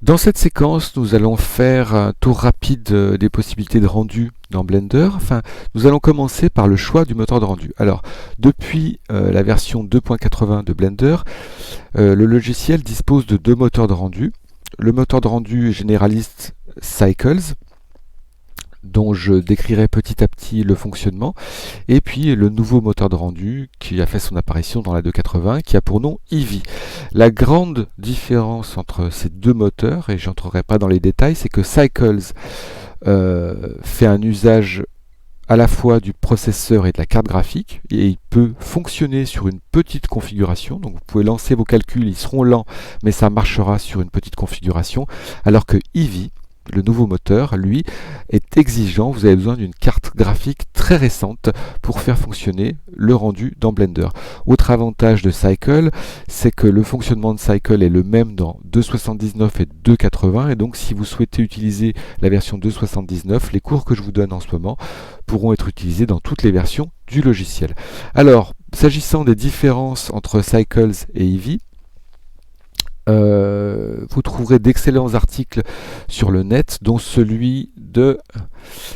Dans cette séquence, nous allons faire un tour rapide des possibilités de rendu dans Blender. Enfin, nous allons commencer par le choix du moteur de rendu. Alors, depuis la version 2.80 de Blender, le logiciel dispose de deux moteurs de rendu. Le moteur de rendu généraliste Cycles, dont je décrirai petit à petit le fonctionnement, et puis le nouveau moteur de rendu qui a fait son apparition dans la 2.80, qui a pour nom Eevee. La grande différence entre ces deux moteurs, et je n'entrerai pas dans les détails, c'est que Cycles fait un usage à la fois du processeur et de la carte graphique, et il peut fonctionner sur une petite configuration, donc vous pouvez lancer vos calculs, ils seront lents, mais ça marchera sur une petite configuration, alors que Eevee, le nouveau moteur, lui, est exigeant. Vous avez besoin d'une carte graphique très récente pour faire fonctionner le rendu dans Blender. Autre avantage de Cycle, c'est que le fonctionnement de Cycle est le même dans 2.79 et 2.80, et donc si vous souhaitez utiliser la version 2.79, les cours que je vous donne en ce moment pourront être utilisés dans toutes les versions du logiciel. Alors, s'agissant des différences entre Cycles et Eevee, vous trouverez d'excellents articles sur le net, dont celui de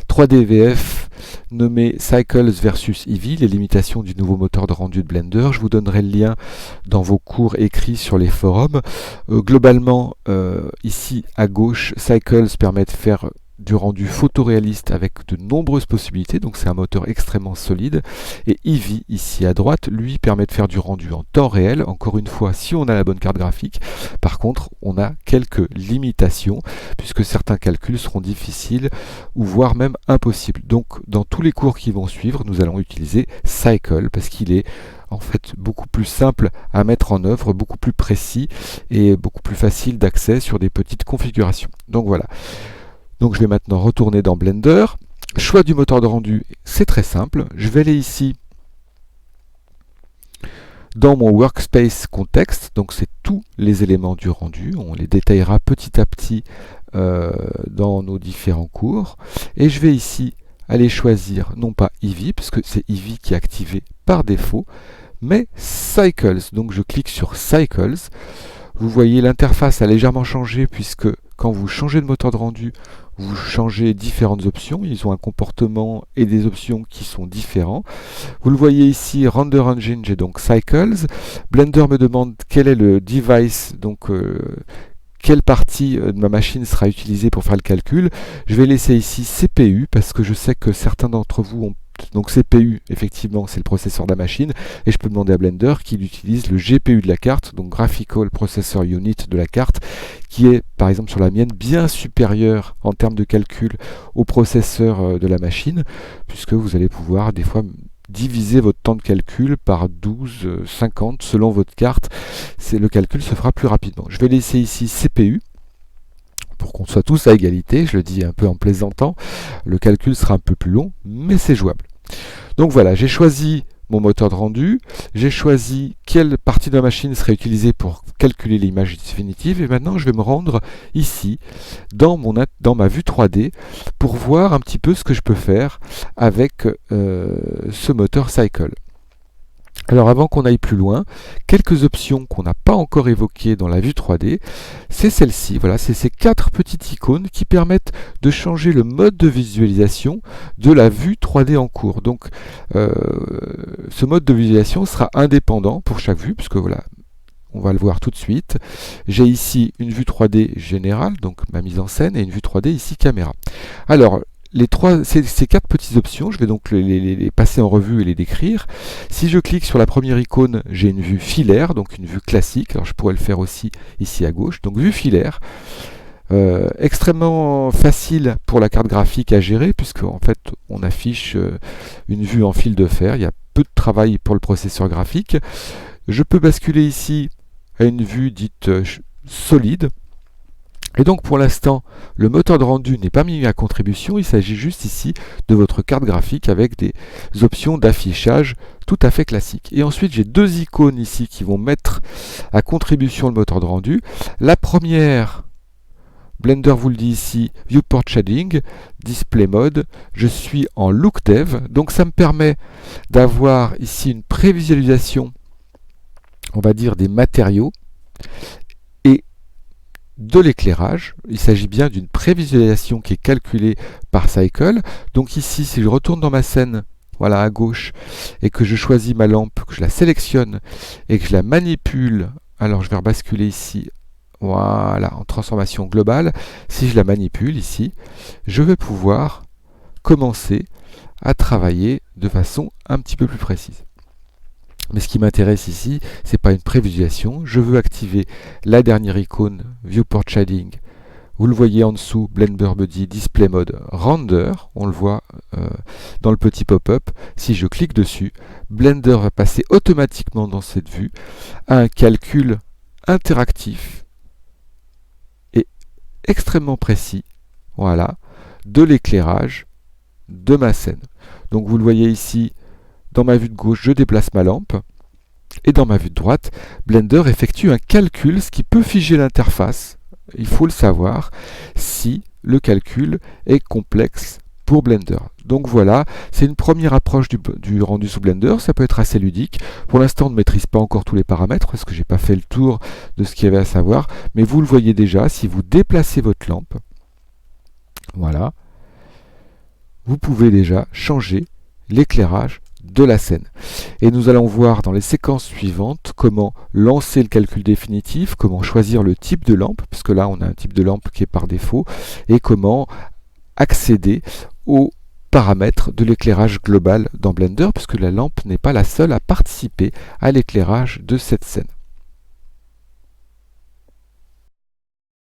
3DVF nommé Cycles versus Eevee, les limitations du nouveau moteur de rendu de Blender. Je vous donnerai le lien dans vos cours écrits sur les forums. Globalement, ici à gauche, Cycles permet de faire du rendu photoréaliste avec de nombreuses possibilités, donc c'est un moteur extrêmement solide. Et Eevee, ici à droite, lui permet de faire du rendu en temps réel, encore une fois si on a la bonne carte graphique. Par contre, on a quelques limitations, puisque certains calculs seront difficiles, ou voire même impossibles. Donc dans tous les cours qui vont suivre, nous allons utiliser Cycle, parce qu'il est en fait beaucoup plus simple à mettre en œuvre, beaucoup plus précis, et beaucoup plus facile d'accès sur des petites configurations. Donc voilà. Donc je vais maintenant retourner dans Blender. Choix du moteur de rendu, c'est très simple. Je vais aller ici dans mon Workspace Context. Donc c'est tous les éléments du rendu. On les détaillera petit à petit dans nos différents cours. Et je vais ici aller choisir non pas Eevee, parce que c'est Eevee qui est activé par défaut, mais Cycles. Donc je clique sur Cycles. Vous voyez, l'interface a légèrement changé, puisque quand vous changez de moteur de rendu, vous changez différentes options. Ils ont un comportement et des options qui sont différents. Vous le voyez ici, Render Engine, j'ai donc Cycles. Blender me demande quel est le device, donc quelle partie de ma machine sera utilisée pour faire le calcul. Je vais laisser ici CPU, parce que je sais que certains d'entre vous ont donc CPU, effectivement, c'est le processeur de la machine, et je peux demander à Blender qu'il utilise le GPU de la carte, donc Graphical Processor Unit de la carte, qui est, par exemple sur la mienne, bien supérieur en termes de calcul au processeur de la machine, puisque vous allez pouvoir des fois diviser votre temps de calcul par 12, 50 selon votre carte. Le calcul se fera plus rapidement. Je vais laisser ici CPU, pour qu'on soit tous à égalité, je le dis un peu en plaisantant. Le calcul sera un peu plus long, mais c'est jouable. Donc voilà, j'ai choisi mon moteur de rendu, j'ai choisi quelle partie de la machine serait utilisée pour calculer l'image définitive, et maintenant je vais me rendre ici, dans ma vue 3D, pour voir un petit peu ce que je peux faire avec ce moteur Cycle. Alors avant qu'on aille plus loin, quelques options qu'on n'a pas encore évoquées dans la vue 3D, c'est celle-ci. Voilà, c'est ces quatre petites icônes qui permettent de changer le mode de visualisation de la vue 3D en cours. Donc ce mode de visualisation sera indépendant pour chaque vue, puisque voilà, on va le voir tout de suite. J'ai ici une vue 3D générale, donc ma mise en scène, et une vue 3D ici caméra. Alors, ces quatre petites options, je vais donc les passer en revue et les décrire. Si je clique sur la première icône, j'ai une vue filaire, donc une vue classique. Alors je pourrais le faire aussi ici à gauche. Donc vue filaire, extrêmement facile pour la carte graphique à gérer, puisque en fait on affiche une vue en fil de fer. Il y a peu de travail pour le processeur graphique. Je peux basculer ici à une vue dite solide. Et donc pour l'instant, le moteur de rendu n'est pas mis à contribution, il s'agit juste ici de votre carte graphique avec des options d'affichage tout à fait classiques. Et ensuite j'ai deux icônes ici qui vont mettre à contribution le moteur de rendu. La première, Blender vous le dit ici, Viewport Shading, Display Mode, je suis en Look Dev, donc ça me permet d'avoir ici une prévisualisation, on va dire, des matériaux. de l'éclairage. Il s'agit bien d'une prévisualisation qui est calculée par Cycle. Donc ici, si je retourne dans ma scène, voilà, à gauche, et que je choisis ma lampe, que je la sélectionne et que je la manipule, alors je vais rebasculer ici, voilà, en transformation globale. Si je la manipule ici, je vais pouvoir commencer à travailler de façon un petit peu plus précise. Mais ce qui m'intéresse ici, c'est pas une prévisualisation. Je veux activer la dernière icône Viewport Shading. Vous le voyez en dessous, Blender me dit Display Mode Render. On le voit dans le petit pop-up. Si je clique dessus, Blender va passer automatiquement dans cette vue à un calcul interactif et extrêmement précis, voilà, de l'éclairage de ma scène. Donc vous le voyez ici, dans ma vue de gauche, je déplace ma lampe. Et dans ma vue de droite, Blender effectue un calcul, ce qui peut figer l'interface. Il faut le savoir si le calcul est complexe pour Blender. Donc voilà, c'est une première approche du rendu sous Blender. Ça peut être assez ludique. Pour l'instant, on ne maîtrise pas encore tous les paramètres parce que je n'ai pas fait le tour de ce qu'il y avait à savoir. Mais vous le voyez déjà, si vous déplacez votre lampe, voilà, vous pouvez déjà changer l'éclairage de la scène. Et nous allons voir dans les séquences suivantes comment lancer le calcul définitif, comment choisir le type de lampe, puisque là on a un type de lampe qui est par défaut, et comment accéder aux paramètres de l'éclairage global dans Blender, puisque la lampe n'est pas la seule à participer à l'éclairage de cette scène.